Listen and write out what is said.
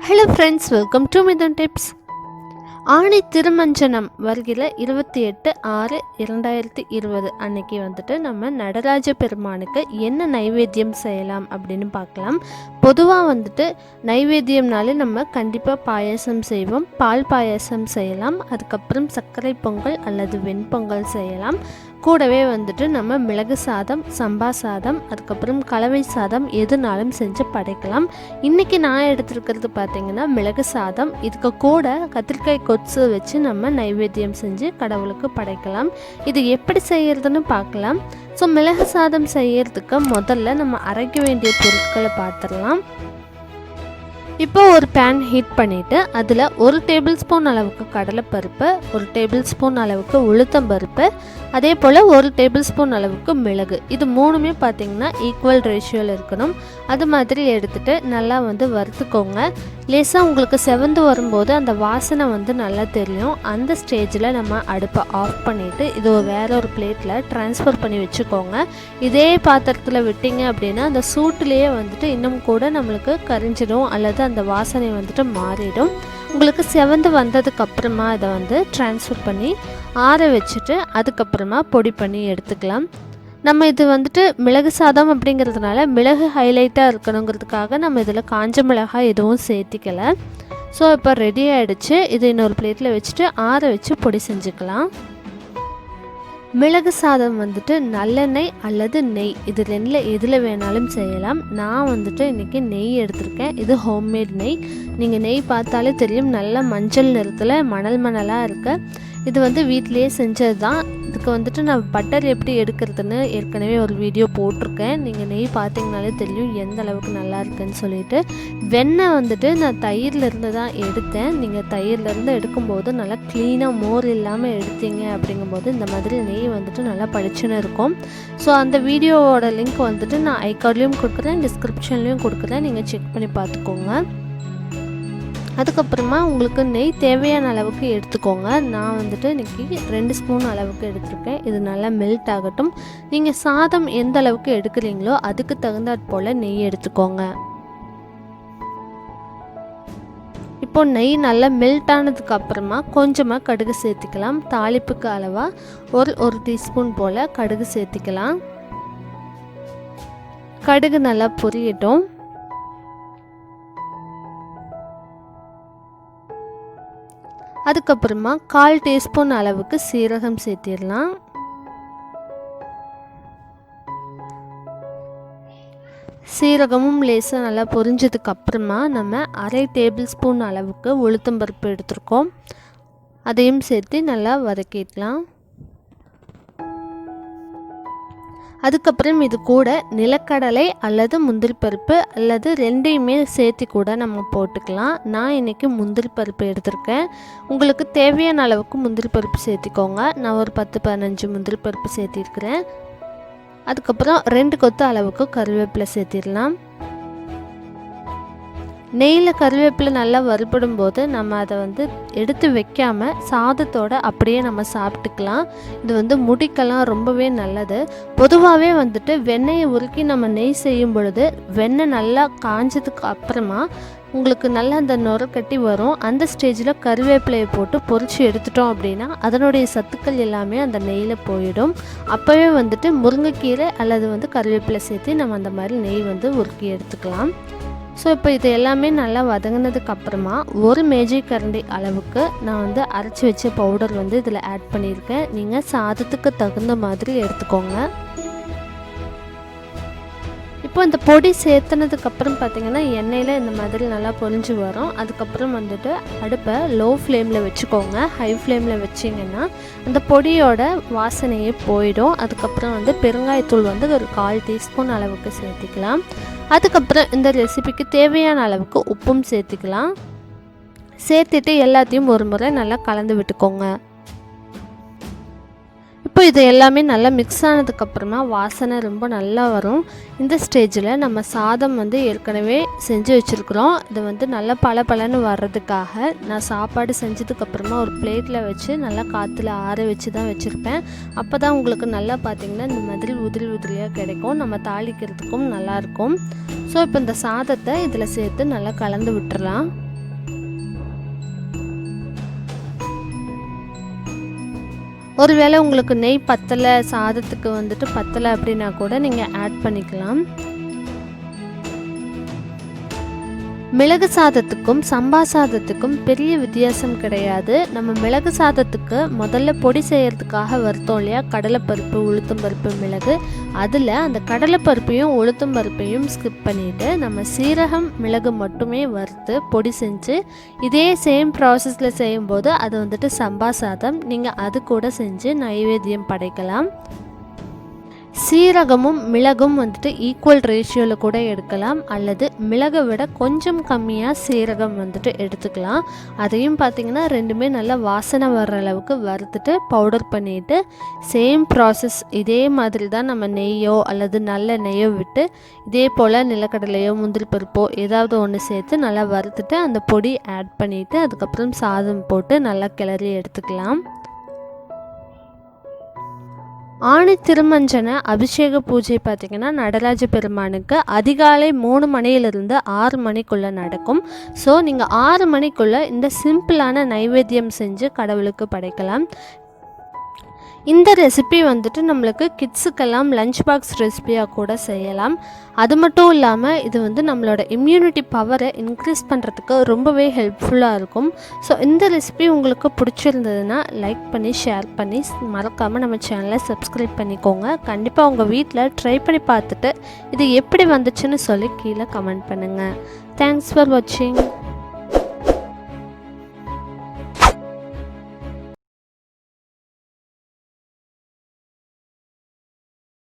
Hello friends, welcome to Mithuntips. Aani Thirumanjanam வருகிற 28/6/2020 அன்னைக்கு வந்துட்டு நம்ம நடராஜ பெருமானுக்கு என்ன நைவேத்தியம் செய்யலாம் அப்படின்னு பார்க்கலாம். பொதுவாக வந்துட்டு நைவேத்தியம்னாலே நம்ம கண்டிப்பாக பாயாசம் செய்வோம். பால் பாயாசம் செய்யலாம், அதுக்கப்புறம் சர்க்கரை பொங்கல் அல்லது வெண்பொங்கல் செய்யலாம். கூடவே வந்துட்டு நம்ம மிளகு சாதம், சம்பா சாதம், அதுக்கப்புறம் கலவை சாதம் எதுனாலும் செஞ்சு படைக்கலாம். இன்றைக்கி நான் எடுத்துருக்கிறது பார்த்திங்கன்னா மிளகு சாதம். இதுக்கு கூட கத்திரிக்காய் கொத்து வச்சு நம்ம நைவேத்தியம் செஞ்சு கடவுளுக்கு படைக்கலாம். இது எப்படி செய்கிறதுன்னு பார்க்கலாம். ஸோ மிளகு சாதம் செய்கிறதுக்கு முதல்ல நம்ம அரைக்க வேண்டிய பொருட்களை பார்த்துடலாம். இப்போ ஒரு பேன் ஹீட் பண்ணிவிட்டு அதில் 1 டேபிள் ஸ்பூன் அளவுக்கு கடலைப்பருப்பு, 1 டேபிள் ஸ்பூன் அளவுக்கு உளுத்தம்பருப்பு, அதே போல் 1 டேபிள் ஸ்பூன் அளவுக்கு மிளகு, இது மூணுமே பார்த்திங்கன்னா ஈக்குவல் ரேஷியோவில் இருக்கணும். அது மாதிரி எடுத்துகிட்டு நல்லா வறுத்துக்கோங்க. லேசாக உங்களுக்கு செவந்து வரும்போது அந்த வாசனை நல்லா தெரியும். அந்த ஸ்டேஜில் நம்ம அடுப்பை ஆஃப் பண்ணிவிட்டு இது வேற ஒரு பிளேட்டில் ட்ரான்ஸ்ஃபர் பண்ணி வச்சுக்கோங்க. இதே பாத்திரத்தில் விட்டிங்க அப்படின்னா அந்த சூட்டிலேயே இன்னும் கூட நம்மளுக்கு கரிஞ்சிடும் அல்லது அந்த வாசனை மாறிடும். உங்களுக்கு செவந்து வந்ததுக்கு அப்புறமா இதை ட்ரான்ஸ்ஃபர் பண்ணி ஆற வச்சுட்டு அதுக்கப்புறமா பொடி பண்ணி எடுத்துக்கலாம். நம்ம இது மிளகு சாதம் அப்படிங்கிறதுனால மிளகு ஹைலைட்டாக இருக்கணுங்கிறதுக்காக நம்ம இதில் காஞ்ச மிளகாய் எதுவும் சேர்த்திக்கலை. ஸோ இப்போ ரெடி ஆகிடுச்சு. இது இன்னொரு பிளேட்டில் வச்சுட்டு ஆற வச்சு பொடி செஞ்சுக்கலாம். மிளகு சாதம் நல்லெண்ணெய் அல்லது நெய் இது ரெண்டில் எதில் வேணாலும் செய்யலாம். நான் இன்றைக்கி நெய் எடுத்திருக்கேன். இது ஹோம்மேட் நெய். நீங்கள் நெய் பார்த்தாலே தெரியும், நல்ல மஞ்சள் நிறத்தில் மணலாக இருக்குது. இது வீட்டிலையே செஞ்சது தான். இதுக்கு நான் பட்டர் எப்படி எடுக்கிறதுன்னு ஏற்கனவே ஒரு வீடியோ போட்டிருக்கேன். நீங்கள் நெய் பார்த்தீங்கனாலே தெரியும் எந்த அளவுக்கு நல்லா இருக்குன்னு சொல்லிட்டு. வெண்ணெய் நான் தயிர்லேருந்து தான் எடுத்தேன். நீங்கள் தயிர்லேருந்து எடுக்கும்போது நல்லா க்ளீனாக மோர் இல்லாமல் எடுத்தீங்க அப்படிங்கும்போது இந்த மாதிரி நெய் நல்லா பளிச்சுன்னு இருக்கும். ஸோ அந்த வீடியோவோட லிங்க் நான் ஐகார்ட்லேயும் கொடுக்குறேன், டிஸ்கிரிப்ஷன்லேயும் கொடுக்குறேன். நீங்கள் செக் பண்ணி பார்த்துக்கோங்க. அதுக்கப்புறமா உங்களுக்கு நெய் தேவையான அளவுக்கு எடுத்துக்கோங்க. நான் இன்றைக்கி 2 ஸ்பூன் அளவுக்கு எடுத்திருக்கேன். இது நல்லா மெல்ட் ஆகட்டும். நீங்கள் சாதம் எந்த அளவுக்கு எடுக்கிறீங்களோ அதுக்கு தகுந்தாற் போல் நெய் எடுத்துக்கோங்க. இப்போ நெய் நல்லா மெல்ட் ஆனதுக்கு அப்புறமா கொஞ்சமாக கடுகு சேர்த்துக்கலாம். தாளிப்புக்கு அளவாக ஒரு டீஸ்பூன் போல் கடுகு சேர்த்துக்கலாம். கடுகு நல்லா பொரியட்டும். அதுக்கப்புறமா 1/4 டீஸ்பூன் அளவுக்கு சீரகம் சேர்த்திடலாம். சீரகமும் லேசாக நல்லா பொரிஞ்சதுக்கு அப்புறமா நம்ம 1/2 டேபிள் ஸ்பூன் அளவுக்கு உளுத்தம்பருப்பு எடுத்துருக்கோம். அதையும் சேர்த்து நல்லா வதக்கிடலாம். அதுக்கப்புறம் இது கூட நிலக்கடலை அல்லது முந்திரி பருப்பு அல்லது ரெண்டையுமே சேர்த்து கூட நம்ம போட்டுக்கலாம். நான் இன்றைக்கி முந்திரி பருப்பு எடுத்திருக்கேன். உங்களுக்கு தேவையான அளவுக்கு முந்திரி பருப்பு சேர்த்திக்கோங்க. நான் ஒரு 10-15 முந்திரி பருப்பு சேர்த்திருக்கிறேன். அதுக்கப்புறம் 2 கொத்து அளவுக்கு கருவேப்பிலை சேர்த்திடலாம். நெய்யில் கருவேப்பிலை நல்லா வறுபடும் போது நம்ம அதை எடுத்து வைக்காமல் சாதத்தோடு அப்படியே நம்ம சாப்பிட்டுக்கலாம். இது முடிக்கெல்லாம் ரொம்பவே நல்லது. பொதுவாகவே வெண்ணெயை உருக்கி நம்ம நெய் செய்யும் பொழுது வெண்ணெய் நல்லா காஞ்சதுக்கு அப்புறமா உங்களுக்கு நல்லா அந்த நுரக்கட்டி வரும். அந்த ஸ்டேஜில் கருவேப்பிலையை போட்டு பொரித்து எடுத்துட்டோம் அப்படின்னா அதனுடைய சத்துக்கள் எல்லாமே அந்த நெய்யில் போயிடும். அப்போவே முருங்கைக்கீரை அல்லது கருவேப்பிலை சேர்த்து நம்ம அந்த மாதிரி நெய் உருக்கி எடுத்துக்கலாம். ஸோ இப்போ இது எல்லாமே நல்லா வதங்கினதுக்கு அப்புறமா 1 மேஜை கரண்டி அளவுக்கு நான் அரைச்சி வச்ச பவுடர் இதில் ஆட் பண்ணியிருக்கேன். நீங்கள் சாதத்துக்கு தகுந்த மாதிரி எடுத்துக்கோங்க. இப்போ இந்த பொடி சேர்த்துனதுக்கப்புறம் பார்த்திங்கன்னா எண்ணெயில் இந்த மாதிரி நல்லா பொரிஞ்சு வரும். அதுக்கப்புறம் அடுப்பை லோ ஃப்ளேமில் வச்சுக்கோங்க. ஹை ஃப்ளேமில் வச்சிங்கன்னா அந்த பொடியோட வாசனையே போயிடும். அதுக்கப்புறம் பெருங்காயத்தூள் ஒரு 1/4 டீஸ்பூன் அளவுக்கு சேர்த்திக்கலாம். அதுக்கப்புறம் இந்த ரெசிபிக்கு தேவையான அளவுக்கு உப்பும் சேர்த்துக்கலாம். சேர்த்துட்டு எல்லாத்தையும் ஒரு முறை நல்லா கலந்து விட்டுக்கோங்க. இப்போ இது எல்லாமே நல்லா மிக்ஸ் ஆனதுக்கப்புறமா வாசனை ரொம்ப நல்லா வரும். இந்த ஸ்டேஜில் நம்ம சாதம் ஏற்கனவே செஞ்சு வச்சுருக்குறோம். இது நல்லா பளபளன்னு வர்றதுக்காக நான் சாப்பாடு செஞ்சதுக்கப்புறமா ஒரு பிளேட்டில் வச்சு நல்லா காற்றுல ஆற வச்சு தான் வச்சுருப்பேன். அப்போ தான் உங்களுக்கு நல்லா பார்த்திங்கன்னா இந்த மாதிரி உதிரி உதிரியாக கிடைக்கும். நம்ம தாளிக்கிறதுக்கும் நல்லாயிருக்கும். ஸோ இப்போ இந்த சாதத்தை இதில் சேர்த்து நல்லா கலந்து விட்டுறலாம். ஒருவேளை உங்களுக்கு நெய் பத்தலை, சாதத்துக்கு வந்துட்டு பத்தலை அப்படின்னா கூட நீங்கள் ஆட் பண்ணிக்கலாம். மிளகு சாதத்துக்கும் சம்பா சாதத்துக்கும் பெரிய வித்தியாசம் கிடையாது. நம்ம மிளகு சாதத்துக்கு முதல்ல பொடி செய்கிறதுக்காக வறுத்தோம் இல்லையா, கடலைப்பருப்பு, உளுத்தம்பருப்பு, மிளகு. அதில் அந்த கடலைப்பருப்பையும் உளுத்தம்பருப்பையும் ஸ்கிப் பண்ணிவிட்டு நம்ம சீரகம், மிளகு மட்டுமே வறுத்து பொடி செஞ்சு இதே சேம் ப்ராசஸில் செய்யும்போது அது வந்துட்டு சம்பா சாதம். நீங்கள் அது கூட செஞ்சு நைவேத்தியம் படைக்கலாம். சீரகமும் மிளகும் வந்துட்டு ஈக்குவல் ரேஷியோவில் கூட எடுக்கலாம், அல்லது மிளகை விட கொஞ்சம் கம்மியாக சீரகம் வந்துட்டு எடுத்துக்கலாம். அதையும் பார்த்திங்கன்னா ரெண்டுமே நல்லா வாசனை வர்ற அளவுக்கு வறுத்துட்டு பவுடர் பண்ணிவிட்டு சேம் ப்ராசஸ் இதே மாதிரி தான் நம்ம நெய்யோ அல்லது நல்ல நெய்யோ விட்டு இதே போல் நிலக்கடலையோ முந்திரி பருப்போ ஏதாவது ஒன்று சேர்த்து நல்லா வறுத்துட்டு அந்த பொடி ஆட் பண்ணிவிட்டு அதுக்கப்புறம் சாதம் போட்டு நல்லா கிளறி எடுத்துக்கலாம். ஆணி திருமஞ்சன அபிஷேக பூஜை பார்த்திங்கன்னா நடராஜ பெருமானுக்கு அதிகாலை 3 மணியிலிருந்து 6 மணிக்குள்ளே நடக்கும். ஸோ நீங்கள் 6 மணிக்குள்ளே இந்த சிம்பிளான நைவேத்தியம் செஞ்சு கடவுளுக்கு படைக்கலாம். இந்த ரெசிபி வந்துட்டு நம்மளுக்கு கிட்ஸுக்கெல்லாம் லஞ்ச் பாக்ஸ் ரெசிபியாக கூட செய்யலாம். அது மட்டும் இல்லாமல் இது வந்து நம்மளோட இம்யூனிட்டி பவரை இன்க்ரீஸ் பண்ணுறதுக்கு ரொம்பவே ஹெல்ப்ஃபுல்லாக இருக்கும். ஸோ இந்த ரெசிபி உங்களுக்கு பிடிச்சிருந்ததுன்னா லைக் பண்ணி ஷேர் பண்ணி மறக்காமல் நம்ம சேனலை சப்ஸ்கிரைப் பண்ணிக்கோங்க. கண்டிப்பாக உங்கள் வீட்டில் ட்ரை பண்ணி பார்த்துட்டு இது எப்படி வந்துச்சுன்னு சொல்லி கீழே கமெண்ட் பண்ணுங்கள். தேங்க்ஸ் ஃபார் வாட்சிங்.